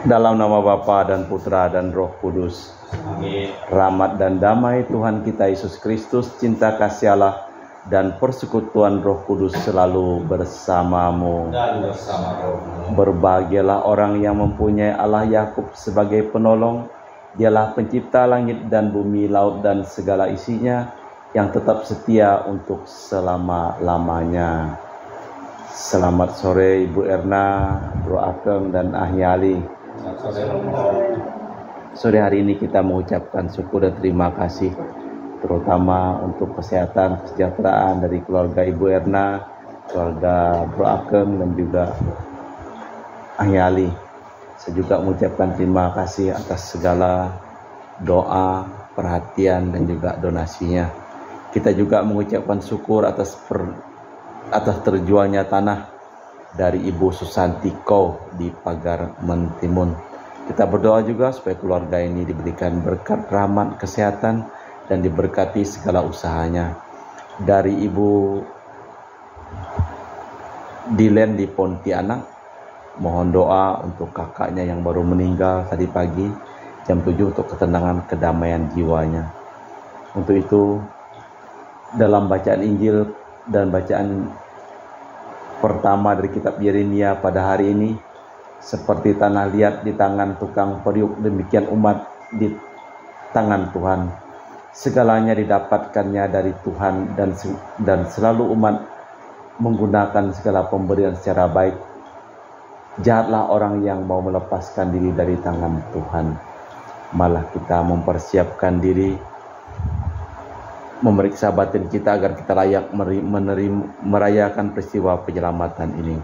Dalam nama Bapa dan Putra dan Roh Kudus. Amin. Rahmat dan damai Tuhan kita Yesus Kristus, cinta kasih Allah dan persekutuan Roh Kudus selalu bersamamu. Dan bersama rohmu. Berbahagialah orang yang mempunyai Allah Yakub sebagai penolong. Dialah pencipta langit dan bumi, laut dan segala isinya, yang tetap setia untuk selama-lamanya. Selamat sore Ibu Erna, Bro Ageng dan Ahyali. Sore hari ini kita mengucapkan syukur dan terima kasih, terutama untuk kesehatan, kesejahteraan dari keluarga Ibu Erna, keluarga Bro Ageng dan juga Ahyali. Saya juga mengucapkan terima kasih atas segala doa, perhatian dan juga donasinya. Kita juga mengucapkan syukur atas terjualnya tanah dari Ibu Susanti Kow di Pagar Mentimun. Kita berdoa juga supaya keluarga ini diberikan berkat rahmat kesehatan dan diberkati segala usahanya. Dari Ibu Dilen di Pontianak, mohon doa untuk kakaknya yang baru meninggal tadi pagi jam 7 untuk ketenangan kedamaian jiwanya. Untuk itu, dalam bacaan Injil dan bacaan pertama dari kitab Yeremia pada hari ini, seperti tanah liat di tangan tukang periuk, demikian umat di tangan Tuhan. Segalanya didapatkannya dari Tuhan dan selalu umat menggunakan segala pemberian secara baik. Jahatlah orang yang mau melepaskan diri dari tangan Tuhan. Malah kita mempersiapkan diri, memeriksa batin kita agar kita layak merayakan peristiwa penyelamatan ini.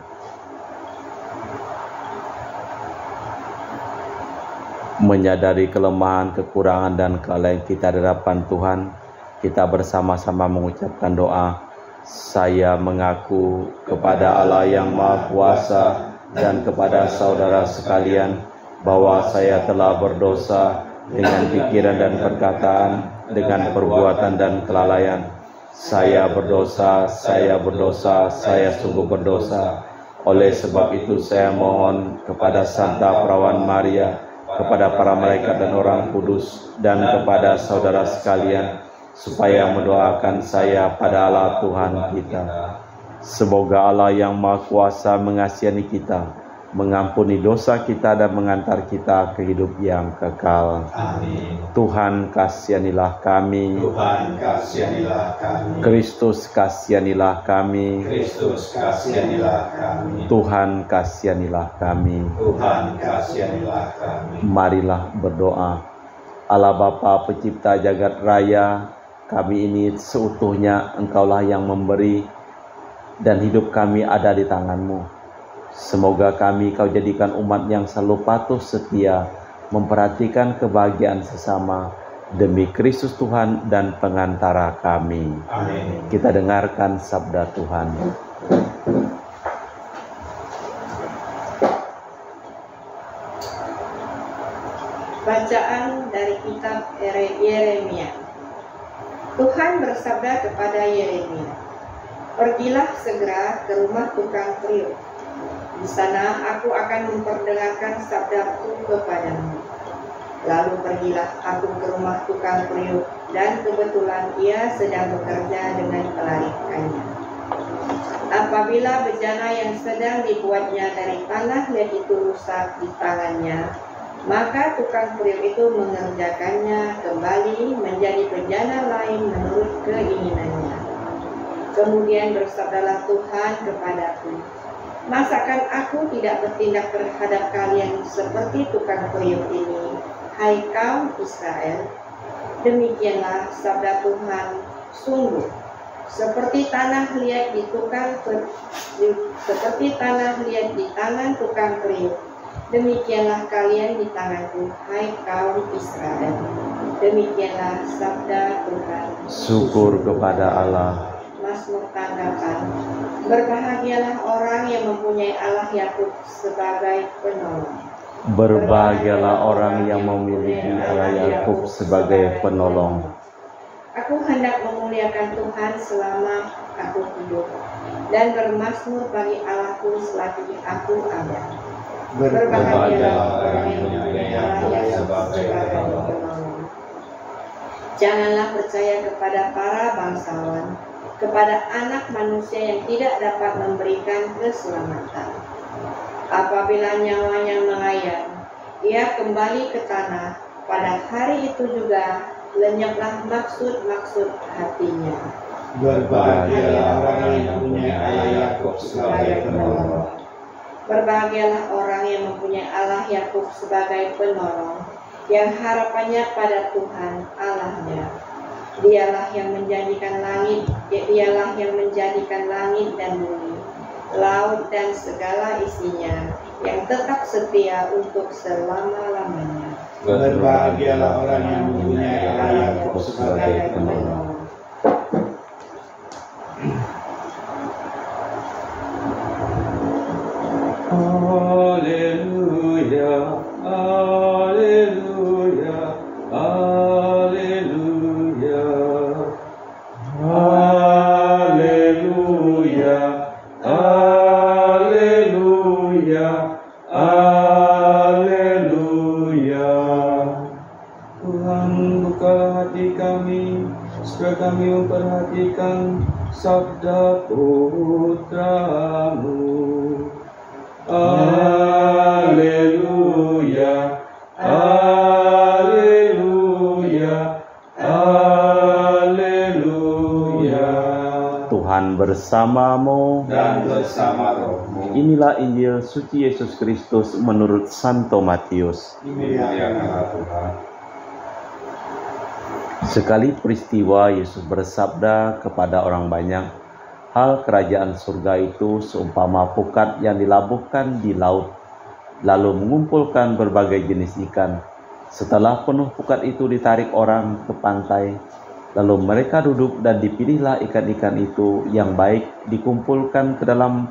Menyadari kelemahan, kekurangan dan kelalaian kita di hadapan Tuhan, kita bersama-sama mengucapkan doa. Saya mengaku kepada Allah yang Maha Kuasa dan kepada saudara sekalian bahwa saya telah berdosa dengan pikiran dan perkataan, dengan perbuatan dan kelalaian. Saya berdosa, saya sungguh berdosa. Oleh sebab itu saya mohon kepada Santa Perawan Maria, kepada para malaikat dan orang kudus, dan kepada saudara sekalian, supaya mendoakan saya pada Allah Tuhan kita. Semoga Allah yang Maha Kuasa mengasihani kita, mengampuni dosa kita dan mengantar kita ke hidup yang kekal. Amin. Tuhan kasihanilah kami. Tuhan kasihanilah kami. Kristus kasihanilah kami. Kristus kasihanilah kami. Tuhan kasihanilah kami. Tuhan kasihanilah kami. Marilah berdoa. Allah Bapa pencipta jagat raya, kami ini seutuhnya Engkaulah yang memberi, dan hidup kami ada di tangan-Mu. Semoga kami Kau jadikan umat yang selalu patuh setia, memperhatikan kebahagiaan sesama, demi Kristus Tuhan dan pengantara kami. Amin. Kita dengarkan sabda Tuhan. Bacaan dari kitab Yeremia. Tuhan bersabda kepada Yeremia, "Pergilah segera ke rumah tukang periuk. Di sana aku akan memperdengarkan sabdaku kepadamu. Lalu pergilah aku ke rumah tukang periuk, dan kebetulan ia sedang bekerja dengan pelarikannya. Apabila bejana yang sedang dibuatnya dari tanah liat itu rusak di tangannya, maka tukang periuk itu mengerjakannya kembali menjadi bejana lain menurut keinginannya. Kemudian bersabdalah Tuhan kepadaku, masakan aku tidak bertindak terhadap kalian seperti tukang periuk ini, hai kaum Israel? Demikianlah sabda Tuhan, sungguh seperti tanah liat di tangan tukang periuk, demikianlah kalian di tanganku, hai kaum Israel. Demikianlah sabda Tuhan. Syukur kepada Allah. Mazmur tanggapan. Berbahagialah orang yang mempunyai Allah Yakub sebagai penolong. Berbahagialah orang yang memiliki Allah Yakub sebagai penolong. Aku hendak memuliakan Tuhan selama aku hidup, dan bermazmur bagi Allahku selagi aku ada. Berbahagialah orang Janganlah percaya kepada para bangsawan, kepada anak manusia yang tidak dapat memberikan keselamatan. Apabila nyawanya melayang, ia kembali ke tanah. Pada hari itu juga lenyaplah maksud-maksud hatinya. Berbahagialah orang yang mempunyai Allah Yakub sebagai penolong. Berbahagialah orang yang mempunyai Allah Yakub sebagai penolong, yang harapannya pada Tuhan Allahnya. Dialah yang menjadikan langit dan bumi, laut dan segala isinya, yang tetap setia untuk selama-lamanya. Berbahagialah orang yang mempunyai Allah Yakub sebagai penolong. Haleluya, haleluya, haleluya, haleluya, haleluya, haleluya. Tuhan, bukalah hati kami supaya kami memperhatikan sabda Putra-Mu. Haleluya, haleluya, haleluya. Tuhan bersamamu Dan bersama rohmu. Inilah Injil suci Yesus Kristus menurut Santo Matius. Dimuliakanlah Tuhan. Sekali peristiwa Yesus bersabda kepada orang banyak, hal kerajaan surga itu seumpama pukat yang dilabuhkan di laut, lalu mengumpulkan berbagai jenis ikan. Setelah penuh pukat itu ditarik orang ke pantai, lalu mereka duduk dan dipilihlah ikan-ikan itu yang baik dikumpulkan ke dalam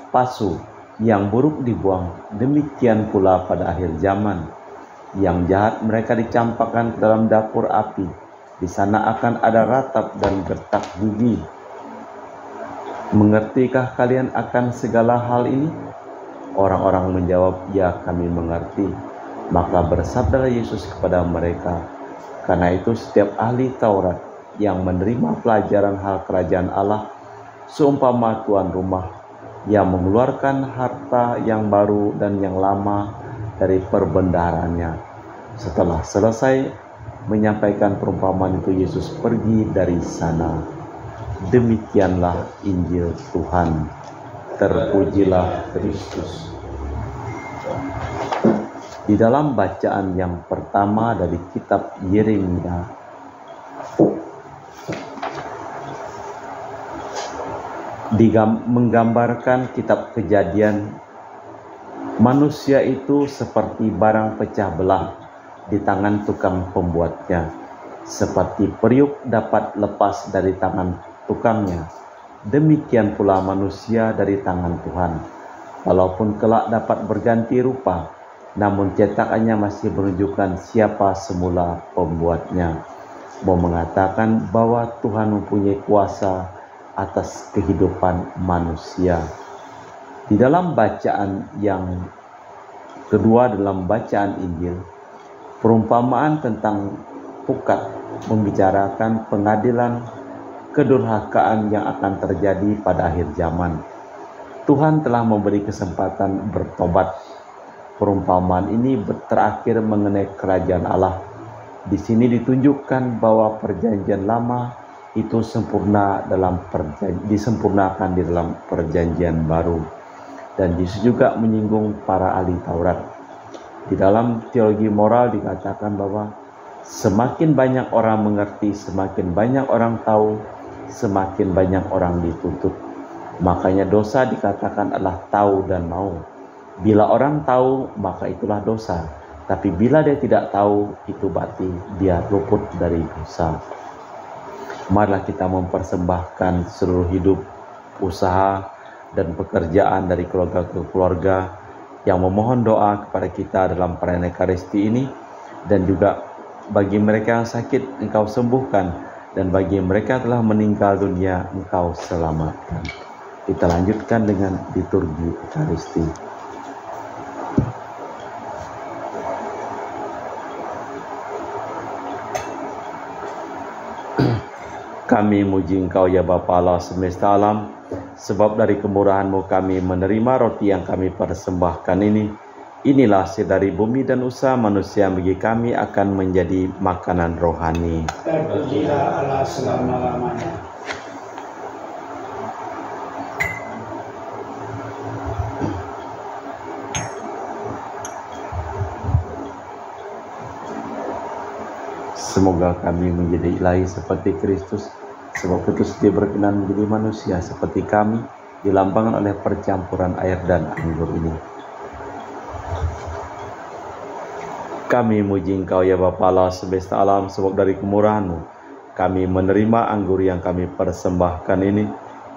pasu, yang buruk dibuang. Demikian pula pada akhir zaman. Yang jahat mereka dicampakkan ke dalam dapur api. Di sana akan ada ratap dan gertak gigi. Mengertikah kalian akan segala hal ini? Orang-orang menjawab, ya kami mengerti. Maka bersabdalah Yesus kepada mereka, karena itu setiap ahli Taurat yang menerima pelajaran hal kerajaan Allah, seumpama tuan rumah yang mengeluarkan harta yang baru dan yang lama dari perbendaharaannya. Setelah selesai menyampaikan perumpamaan itu, Yesus pergi dari sana. Demikianlah Injil Tuhan. Terpujilah Kristus. Di dalam bacaan yang pertama dari kitab Yeremia, menggambarkan kitab Kejadian, manusia itu seperti barang pecah belah di tangan tukang pembuatnya, seperti periuk dapat lepas dari tangan tukangnya. Demikian pula manusia dari tangan Tuhan. Walaupun kelak dapat berganti rupa, namun cetakannya masih menunjukkan siapa semula pembuatnya. Mau mengatakan bahwa Tuhan mempunyai kuasa atas kehidupan manusia. Di dalam bacaan yang kedua, dalam bacaan Injil, perumpamaan tentang pukat membicarakan pengadilan kedurhakaan yang akan terjadi pada akhir zaman. Tuhan telah memberi kesempatan bertobat. Perumpamaan ini terakhir mengenai kerajaan Allah. Di sini ditunjukkan bahwa perjanjian lama itu disempurnakan di dalam perjanjian baru. Dan Yesus juga menyinggung para ahli Taurat. Di dalam teologi moral dikatakan bahwa semakin banyak orang mengerti, semakin banyak orang tahu, semakin banyak orang dituntut. Makanya dosa dikatakan adalah tahu dan mau. Bila orang tahu, maka itulah dosa. Tapi bila dia tidak tahu, itu berarti dia luput dari dosa. Marilah kita mempersembahkan seluruh hidup, usaha, dan pekerjaan dari keluarga ke keluarga yang memohon doa kepada kita dalam perayaan Ekaristi ini. Dan juga bagi mereka yang sakit, Engkau sembuhkan. Dan bagi mereka yang telah meninggal dunia, Engkau selamatkan. Kita lanjutkan dengan liturgi Ekaristi. Kami muji Engkau ya Bapa Allah semesta alam, sebab dari kemurahan-Mu kami menerima roti yang kami persembahkan ini. Inilah hasil dari bumi dan usaha manusia bagi kami akan menjadi makanan rohani. Terpujilah Allah selama-lamanya. Semoga kami menjadi ilahi seperti Kristus, sebab Kristus dia berkenan menjadi manusia seperti kami, dilambangkan oleh percampuran air dan anggur ini. Kami muji Engkau ya Bapa Allah semesta alam, sebab dari kemurahan-Mu kami menerima anggur yang kami persembahkan ini.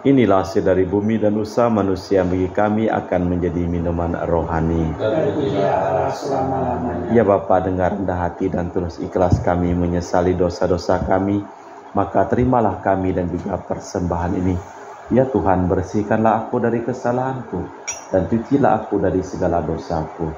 Inilah hasil dari bumi dan usaha manusia bagi kami akan menjadi minuman rohani. Terpujilah Allah selama-lamanya. Ya Bapa, dengar rendah hati dan tulus ikhlas kami menyesali dosa-dosa kami, maka terimalah kami dan juga persembahan ini. Ya Tuhan, bersihkanlah aku dari kesalahanku dan cucilah aku dari segala dosaku.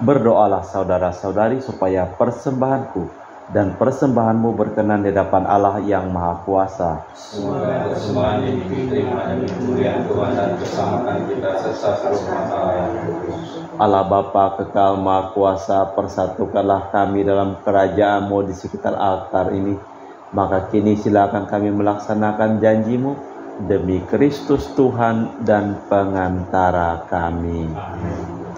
Berdoalah saudara-saudari supaya persembahanku dan persembahanmu berkenan di hadapan Allah yang Maha Kuasa. Semoga persembahan ini diterima demi kemuliaan Tuhan dan keselamatan kita serta seluruh masalah yang kudus. Allah Bapa kekal Maha Kuasa, persatukanlah kami dalam kerajaan-Mu di sekitar altar ini. Maka kini silakan kami melaksanakan janji-Mu demi Kristus Tuhan dan pengantara kami.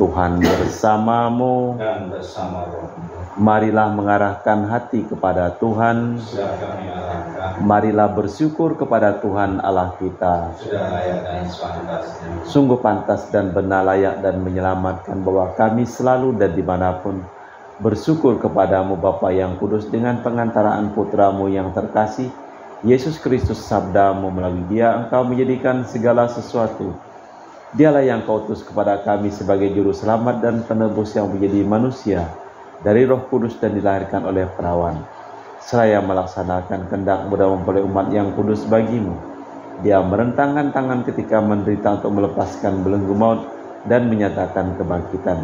Tuhan bersamamu. Dan bersama roh. Marilah mengarahkan hati kepada Tuhan. Sudah kami arahkan. Marilah bersyukur kepada Tuhan Allah kita. Sudah layak dan sepantasnya. Sungguh pantas dan benar, layak dan menyelamatkan bahwa kami selalu dan dimanapun bersyukur kepadamu Bapa yang kudus, dengan pengantaraan putramu yang terkasih Yesus Kristus. Sabdamu, melalui dia Engkau menjadikan segala sesuatu. Dialah yang Kau utus kepada kami sebagai juru selamat dan penebus yang menjadi manusia dari Roh Kudus dan dilahirkan oleh perawan, seraya melaksanakan kehendak-Mu dan memperoleh umat yang kudus bagimu. Dia merentangkan tangan ketika menderita untuk melepaskan belenggu maut dan menyatakan kebangkitan.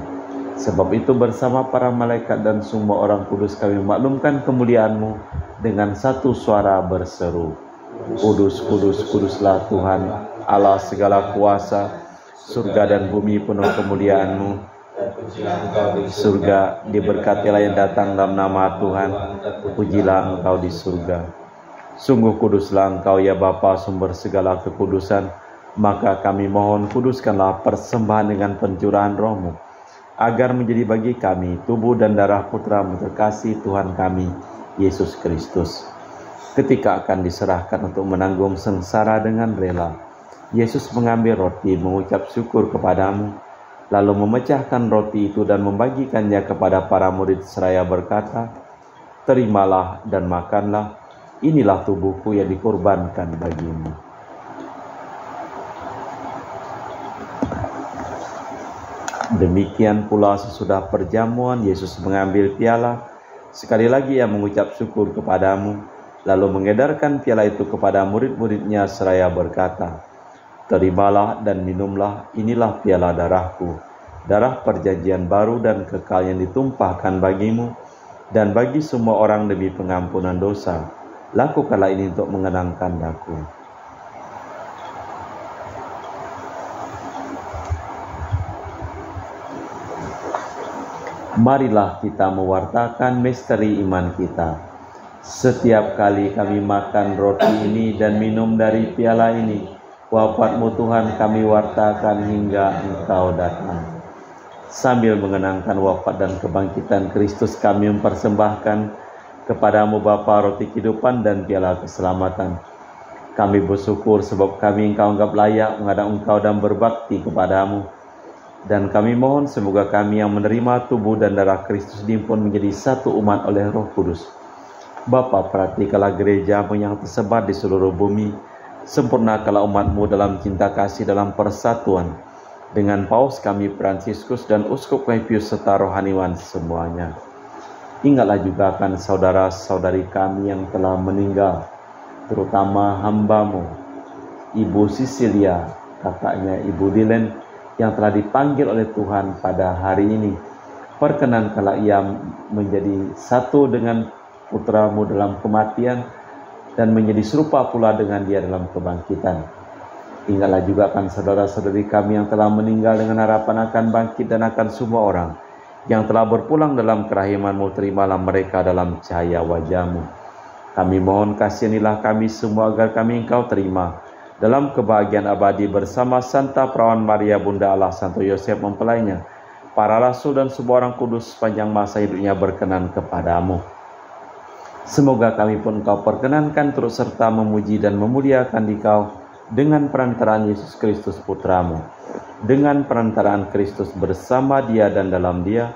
Sebab itu bersama para malaikat dan semua orang kudus kami memaklumkan kemuliaan-Mu dengan satu suara berseru, Kudus, kudus, kuduslah Tuhan Allah segala kuasa, surga dan bumi penuh kemuliaan-Mu. Surga diberkatilah yang datang dalam nama Tuhan, pujilah Engkau di surga. Sungguh kuduslah Engkau ya Bapa, sumber segala kekudusan. Maka kami mohon, kuduskanlah persembahan dengan pencurahan Roh-Mu, agar menjadi bagi kami tubuh dan darah Putra-Mu terkasih Tuhan kami, Yesus Kristus. Ketika akan diserahkan untuk menanggung sengsara dengan rela, Yesus mengambil roti, mengucap syukur kepadamu, lalu memecahkan roti itu dan membagikannya kepada para murid seraya berkata, terimalah dan makanlah, inilah tubuhku yang dikorbankan bagimu. Demikian pula sesudah perjamuan, Yesus mengambil piala, sekali lagi ia mengucap syukur kepadamu, lalu mengedarkan piala itu kepada murid-muridnya seraya berkata, terimalah dan minumlah, inilah piala darahku, darah perjanjian baru dan kekal yang ditumpahkan bagimu dan bagi semua orang demi pengampunan dosa. Lakukanlah ini untuk mengenangkan aku. Marilah kita mewartakan misteri iman kita. Setiap kali kami makan roti ini dan minum dari piala ini, wafat-Mu Tuhan kami wartakan hingga Engkau datang. Sambil mengenangkan wafat dan kebangkitan Kristus, kami mempersembahkan kepadamu Bapa roti kehidupan dan piala keselamatan. Kami bersyukur sebab kami Engkau anggap layak menghadap Engkau dan berbakti kepadamu. Dan kami mohon semoga kami yang menerima tubuh dan darah Kristus dihimpun menjadi satu umat oleh Roh Kudus. Bapa, perhatikanlah gereja-Mu yang tersebar di seluruh bumi. Sempurnakanlah umat-Mu dalam cinta kasih dalam persatuan dengan Paus kami Fransiskus dan Uskup kami Pius serta rohaniwan semuanya. Ingatlah juga akan saudara-saudari kami yang telah meninggal, terutama hamba-Mu Ibu Cecilia, kakaknya Ibu Dilen, yang telah dipanggil oleh Tuhan pada hari ini. Perkenankanlah ia menjadi satu dengan Putra-Mu dalam kematian, dan menjadi serupa pula dengan Dia dalam kebangkitan. Ingatlah juga akan saudara-saudari kami yang telah meninggal dengan harapan akan bangkit, dan akan semua orang yang telah berpulang dalam kerahiman-Mu. Terimalah mereka dalam cahaya wajah-Mu. Kami mohon kasihanilah kami semua agar kami Engkau terima dalam kebahagiaan abadi bersama Santa Perawan Maria Bunda Allah, Santo Yosef mempelainya, para rasul dan semua orang kudus sepanjang masa hidupnya berkenan kepadamu. Semoga kami pun Engkau perkenankan turut serta memuji dan memuliakan Dikau dengan perantaraan Yesus Kristus Putramu, dengan perantaraan Kristus bersama Dia dan dalam Dia,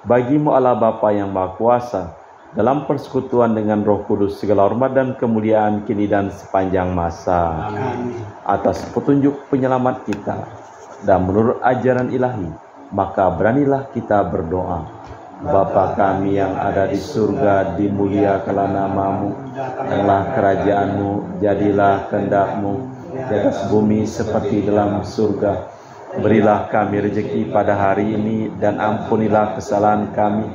bagimu Allah Bapa yang Maha Kuasa, dalam persekutuan dengan Roh Kudus, segala hormat dan kemuliaan kini dan sepanjang masa. Amin. Atas petunjuk penyelamat kita dan menurut ajaran ilahi, maka beranilah kita berdoa. Bapa kami yang ada di surga, dimuliakanlah namamu, datanglah kerajaanmu, jadilah kehendak-Mu di atas bumi seperti dalam surga. Berilah kami rezeki pada hari ini, dan ampunilah kesalahan kami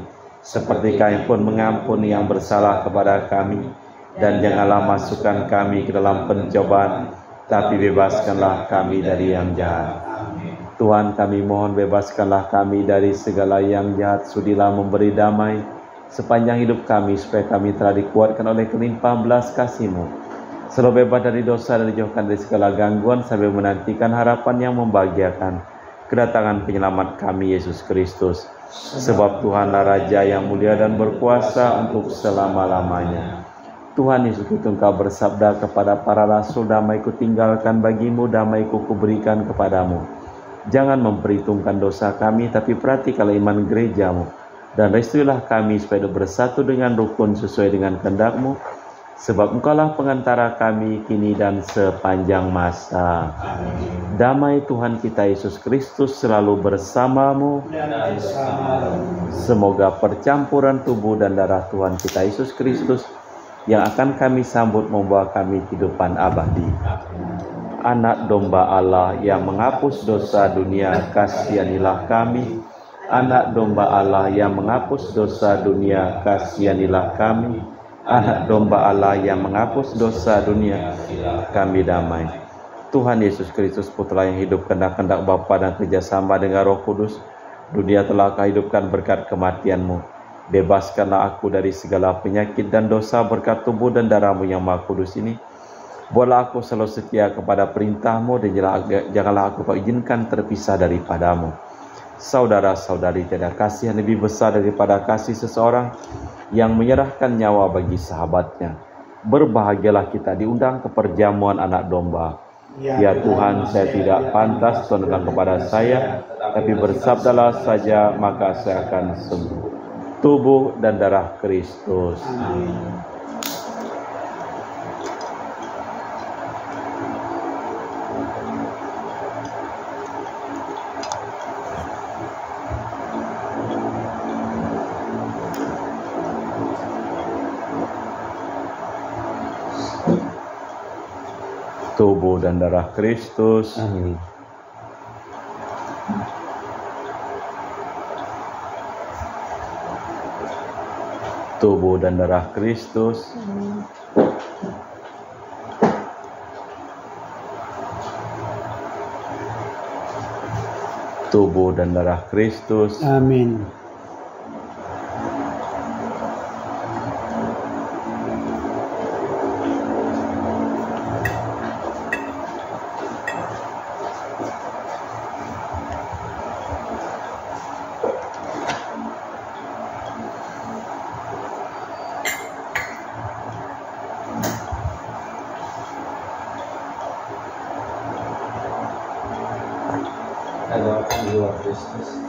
seperti kami pun mengampuni yang bersalah kepada kami, dan janganlah masukkan kami ke dalam pencobaan, tapi bebaskanlah kami dari yang jahat. Tuhan, kami mohon bebaskanlah kami dari segala yang jahat. Sudilah memberi damai sepanjang hidup kami, supaya kami telah dikuatkan oleh kelimpahan belas kasih-Mu, selalu bebas dari dosa dan dijauhkan dari segala gangguan, sambil menantikan harapan yang membahagiakan, kedatangan penyelamat kami, Yesus Kristus. Sebab Tuhanlah Raja yang mulia dan berkuasa untuk selama-lamanya. Tuhan Yesus Kristus, Engkau bersabda kepada para rasul, damai-Ku tinggalkan bagimu, damai-Ku kuberikan kepadamu. Jangan memperhitungkan dosa kami, tapi perhatikanlah iman gereja-Mu, dan restuilah kami supaya bersatu dengan rukun sesuai dengan kehendak-Mu, sebab Engkaulah pengantara kami kini dan sepanjang masa. Amin. Damai Tuhan kita Yesus Kristus selalu bersamamu. Dan bersama-Mu. Semoga percampuran tubuh dan darah Tuhan kita Yesus Kristus yang akan kami sambut membawa kami kehidupan abadi. Anak domba Allah yang menghapus dosa dunia, kasihanilah kami. Anak domba Allah yang menghapus dosa dunia, kasihanilah kami. Anak domba Allah yang menghapus dosa dunia, kami damai. Tuhan Yesus Kristus, Putra yang hidup kehendak-kehendak Bapa dan kerjasama dengan Roh Kudus, dunia telah Kau hidupkan berkat kematian-Mu. Bebaskanlah aku dari segala penyakit dan dosa berkat tubuh dan darah-Mu yang Maha Kudus ini. Buatlah aku selalu setia kepada perintah-Mu, dan janganlah aku Kau izinkan terpisah daripadamu. Saudara-saudari, tiada kasih yang lebih besar daripada kasih seseorang yang menyerahkan nyawa bagi sahabatnya. Berbahagialah kita diundang ke perjamuan anak domba. Ya Tuhan, saya tidak pantas Tuhan datang kepada saya, tapi bersabdalah saja, maka saya akan sembuh. Tubuh dan darah Kristus. Amin. Tubuh dan darah Kristus. Amin. Tubuh dan darah Kristus. Tubuh dan darah Kristus. Amin.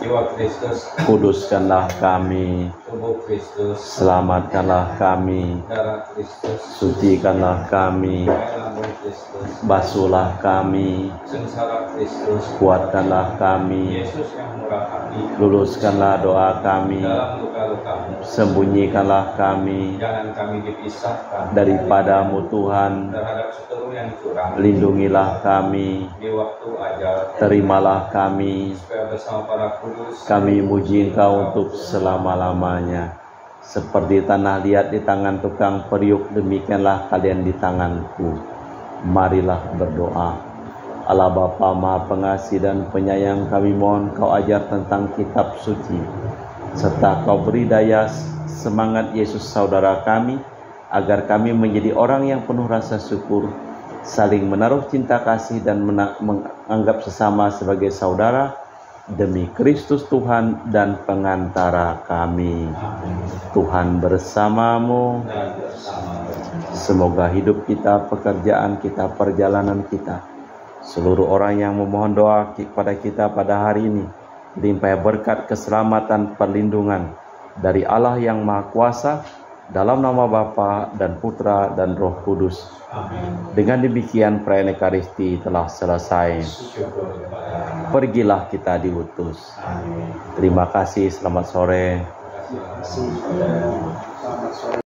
Jiwa Kristus, Kuduskanlah kami, tubuh Kristus, selamatkanlah kami, darah Kristus, sucikanlah kami, lambung Kristus, basuhlah kami, sengsara Kristus, kuatkanlah kami, Yesus yang murah hati, luluskanlah doa kami, dalam luka-lukamu, sembunyikanlah kami jangan kami dipisahkan daripadamu Tuhan, terhadap seteru yang curang, lindungilah kami, di waktu ajal, terimalah kami, supaya bersama para kudus, kami muji Engkau untuk selama-lamanya. Seperti tanah liat di tangan tukang periuk, demikianlah kalian di tanganku. Marilah berdoa. Allah Bapa Maha Pengasih dan Penyayang, kami mohon Kau ajar tentang kitab suci, serta Kau beri daya semangat Yesus saudara kami, agar kami menjadi orang yang penuh rasa syukur, saling menaruh cinta kasih dan menganggap sesama sebagai saudara, demi Kristus Tuhan dan pengantara kami. Tuhan bersamamu. Semoga hidup kita, pekerjaan kita, perjalanan kita, seluruh orang yang memohon doa kepada kita pada hari ini, dilimpahi berkat keselamatan perlindungan dari Allah yang Maha Kuasa, dalam nama Bapa dan Putra dan Roh Kudus. Amin. Dengan demikian perayaan Ekaristi telah selesai. Pergilah kita diutus. Amin. Terima kasih, selamat sore. Selamat sore.